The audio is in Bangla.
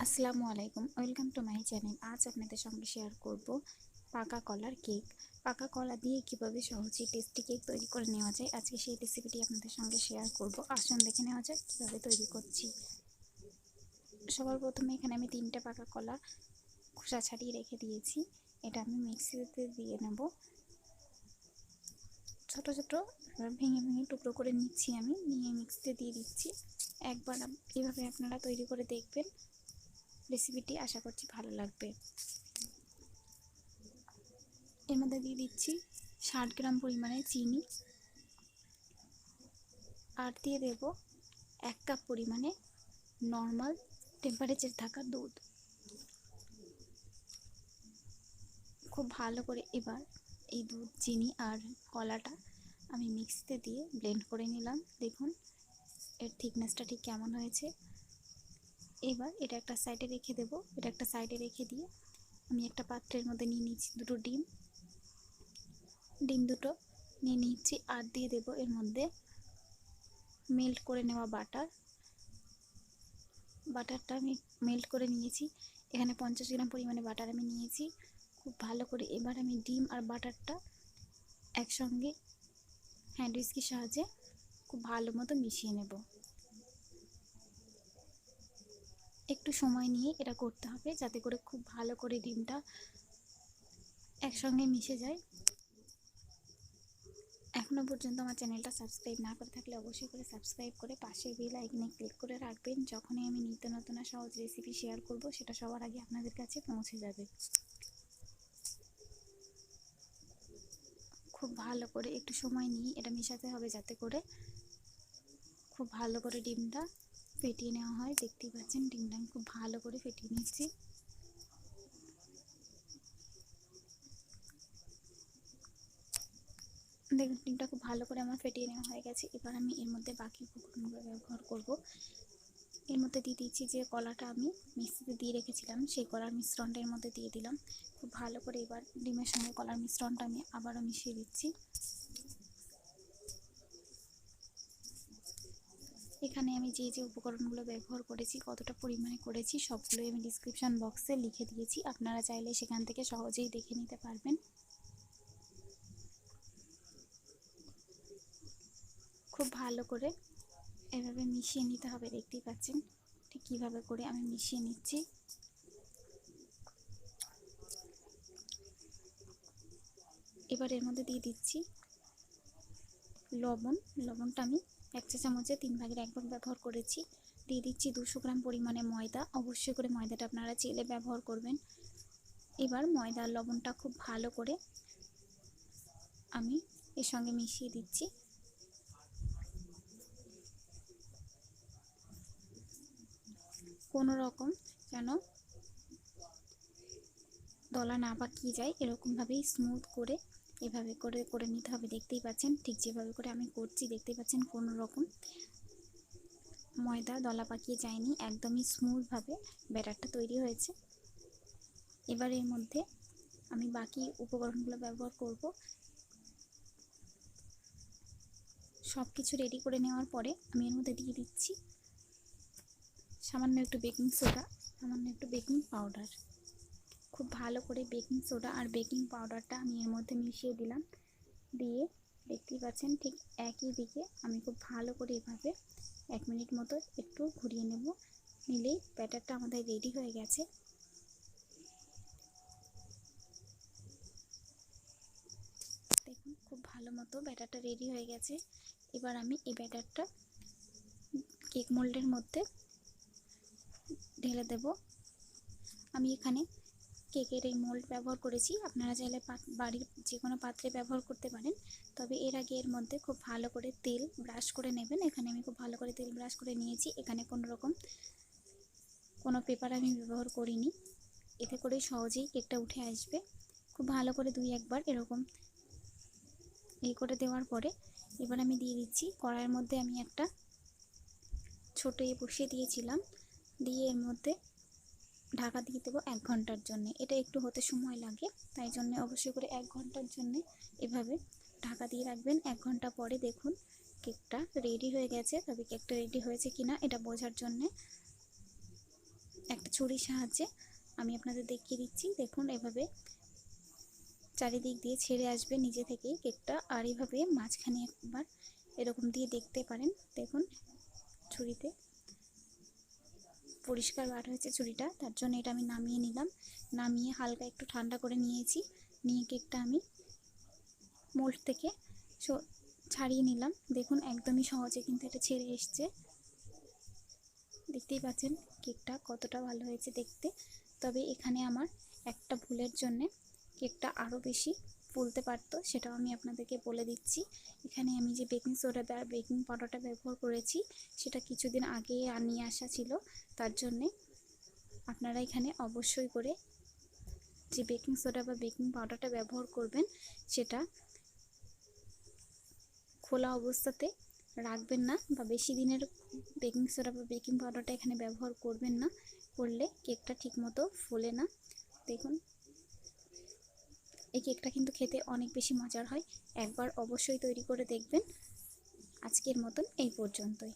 আসসালামু আলাইকুম, ওয়েলকাম টু মাই চ্যানেল। আজ আপনাদের সঙ্গে শেয়ার করব পাকা কলার কেক। পাকা কলা দিয়ে কিভাবে সহজেই টেস্টি কেক তৈরি করে নেওয়া যায়, আজকে সেই রেসিপিটি আপনাদের সঙ্গে শেয়ার করব। আসুন দেখে নেওয়া যাক কীভাবে তৈরি করছি। সবার প্রথমে এখানে আমি 3টে পাকা কলা খোসা ছাড়িয়ে রেখে দিয়েছি। এটা আমি মিক্সিতে দিয়ে নেব। ছোট ছোট ভেঙে ভেঙে টুকরো করে নিচ্ছি, আমি নিয়ে মিক্সিতে দিয়ে দিচ্ছি। একবার এভাবে আপনারা তৈরি করে দেখবেন, রেসিপিটি আশা করছি ভালো লাগবে। এর মধ্যে দিয়ে দিচ্ছি 60 গ্রাম পরিমাণে চিনি, আর দিয়ে দেব 1 কাপ পরিমাণে নর্মাল টেম্পারেচার থাকা দুধ। খুব ভালো করে এবার এই দুধ, চিনি আর কলাটা আমি মিক্সিতে দিয়ে ব্লেন্ড করে নিলাম। দেখুন এর থিকনেসটা ঠিক কেমন হয়েছে। এবার এটা একটা সাইডে রেখে দেব। এটা একটা সাইডে রেখে দিয়ে আমি একটা পাত্রের মধ্যে নিয়ে নিচ্ছি দুটো ডিম দুটো নিয়ে নিচ্ছি, আর দিয়ে দেব এর মধ্যে মেল্ট করে নেওয়া বাটারটা আমি মেল্ট করে নিয়েছি। এখানে 50 গ্রাম পরিমাণে বাটার আমি নিয়েছি। খুব ভালো করে এবার আমি ডিম আর বাটারটা একসঙ্গে হ্যান্ড উইস্কের সাহায্যে খুব ভালো মতো মিশিয়ে নেব। একটু সময় নিয়ে এটা করতে হবে, যাতে করে খুব ভালো করে ডিমটা একসঙ্গে মিশে যায়। এখনও পর্যন্ত আমার চ্যানেলটা সাবস্ক্রাইব না করে থাকলে অবশ্যই করে সাবস্ক্রাইব করে পাশের বেল আইকনে ক্লিক করে রাখবেন। যখনই আমি নিত্য নতুন সহজ রেসিপি শেয়ার করব, সেটা সবার আগে আপনাদের কাছে পৌঁছে যাবে। খুব ভালো করে একটু সময় নিয়ে এটা মেশাতে হবে, যাতে করে খুব ভালো করে ডিমটা ফেটিয়ে নেওয়া হয়। দেখতেই পাচ্ছেন ডিমটা আমি খুব ভালো করে ফেটিয়ে নিচ্ছি। দেখুন ডিমটা খুব ভালো করে আমার ফেটিয়ে নেওয়া হয়ে গেছে। এবার আমি এর মধ্যে বাকি উপকরণগুলো ব্যবহার করব। এর মধ্যে দিয়ে দিচ্ছি যে কলাটা আমি মিক্সিতে দিয়ে রেখেছিলাম, সেই কলার মিশ্রণটা এর মধ্যে দিয়ে দিলাম। খুব ভালো করে এবার ডিমের সঙ্গে কলার মিশ্রণটা আমি আবারও মিশিয়ে দিচ্ছি। এখানে আমি যে যে উপকরণগুলো ব্যবহার করেছি, কতটা পরিমাণে করেছি, সবগুলোই আমি ডিসক্রিপশন বক্সে লিখে দিয়েছি। আপনারা চাইলে সেখান থেকে সহজেই দেখে নিতে পারবেন। খুব ভালো করে এভাবে মিশিয়ে নিতে হবে। দেখতেই পাচ্ছেন ঠিক কীভাবে করে আমি মিশিয়ে নিচ্ছি। এবার এর মধ্যে দিয়ে দিচ্ছি লবণটা আমি 1 চা চামচে 3 ভাগের 1 ভাগ ব্যবহার করেছি। দিয়ে দিচ্ছি 200 গ্রাম পরিমাণে ময়দা। অবশ্যই করে ময়দাটা আপনারা চেলে ব্যবহার করবেন। এবার ময়দা আর লবণটা খুব ভালো করে আমি এর সঙ্গে মিশিয়ে দিচ্ছি। কোনো রকম যেন দলা না পাকিয়ে যায়, এরকমভাবেই স্মুথ করে এভাবে করে নিতে হবে। দেখতেই পাচ্ছেন ঠিক যেভাবে করে আমি করছি, দেখতেই পাচ্ছেন কোনো রকম ময়দা দলা পাকিয়ে যায়নি, একদমই স্মুথভাবে ব্যাটারটা তৈরি হয়েছে। এবার এর মধ্যে আমি বাকি উপকরণগুলো ব্যবহার করব। সব কিছু রেডি করে নেওয়ার পরে আমি এর মধ্যে দিয়ে দিচ্ছি সামান্য একটু বেকিং সোডা, সামান্য একটু বেকিং পাউডার। খুব ভালো করে বেকিং সোডা আর বেকিং পাউডারটা আমি এর মধ্যে মিশিয়ে দিলাম। দিয়ে দেখতেই পাচ্ছেন ঠিক একই দিকে আমি খুব ভালো করে এভাবে 1 মিনিট মতো একটু ঘুরিয়ে নেব। নিলেই ব্যাটারটা আমাদের রেডি হয়ে গেছে। দেখুন খুব ভালো মতো ব্যাটারটা রেডি হয়ে গেছে। এবার আমি এই ব্যাটারটা কেক মোল্ডের মধ্যে ঢেলে দেব। আমি এখানে কেকের এই মোল্ড ব্যবহার করেছি, আপনারা চাইলে বাড়ির যে কোনো পাত্রে ব্যবহার করতে পারেন। তবে এর আগে এর মধ্যে খুব ভালো করে তেল ব্রাশ করে নেবেন। এখানে আমি খুব ভালো করে তেল ব্রাশ করে নিয়েছি। এখানে কোনো পেপার আমি ব্যবহার করিনি, এতে করে সহজেই কেকটা উঠে আসবে। খুব ভালো করে 2-1 বার এরকম করে দেওয়ার পরে এবার আমি দিয়ে দিচ্ছি কড়াইয়ের মধ্যে আমি একটা ছোটো বসিয়ে দিয়েছিলাম। দিয়ে এর মধ্যে ঢাকা দিয়ে দেবো 1 ঘন্টার জন্য। এটা একটু হতে সময় লাগে, তাই জন্য অবশ্যই করে 1 ঘন্টার জন্য এভাবে ঢাকা দিয়ে রাখবেন। 1 ঘন্টা পরে দেখুন কেকটা রেডি হয়ে গেছে। তবে কেকটা রেডি হয়েছে কিনা এটা বোঝার জন্য একটা ছুরির সাহায্যে আমি আপনাদের দেখিয়ে দিচ্ছি। দেখুন এভাবে চারিদিক দিয়ে ছেড়ে আসবে নিজে থেকেই কেকটা, আর এইভাবে মাঝখানে একবার এরকম দিয়ে দেখতে পারেন। দেখুন ছুরিতে পরিষ্কার বার হয়েছে ছুরিটা, তার জন্য এটা আমি নামিয়ে নিলাম। নামিয়ে হালকা একটু ঠান্ডা করে নিয়েছি, নিয়ে কেকটা আমি মোল্ড থেকে ছাড়িয়ে নিলাম। দেখুন একদমই সহজে কিন্তু এটা ছেড়ে এসছে, দেখতেই পাচ্ছেন কেকটা কতটা ভালো হয়েছে দেখতে। তবে এখানে আমার একটা ভুলের জন্যে কেকটা আরও বেশি ফুলতে পারতো, সেটাও আমি আপনাদেরকে বলে দিচ্ছি। এখানে আমি যে বেকিং সোডা বা বেকিং পাউডারটা ব্যবহার করেছি সেটা কিছুদিন আগে নিয়ে আসা ছিল, তার জন্যে আপনারা এখানে অবশ্যই করে যে বেকিং সোডা বা বেকিং পাউডারটা ব্যবহার করবেন সেটা খোলা অবস্থাতে রাখবেন না, বা বেশি দিনের বেকিং সোডা বা বেকিং পাউডারটা এখানে ব্যবহার করবেন না, করলে কেকটা ঠিকমতো ফোলে না। দেখুন এই কেকটা কিন্তু খেতে অনেক বেশি মজার হয়, একবার অবশ্যই তৈরি করে দেখবেন। আজকের মতন এই পর্যন্তই।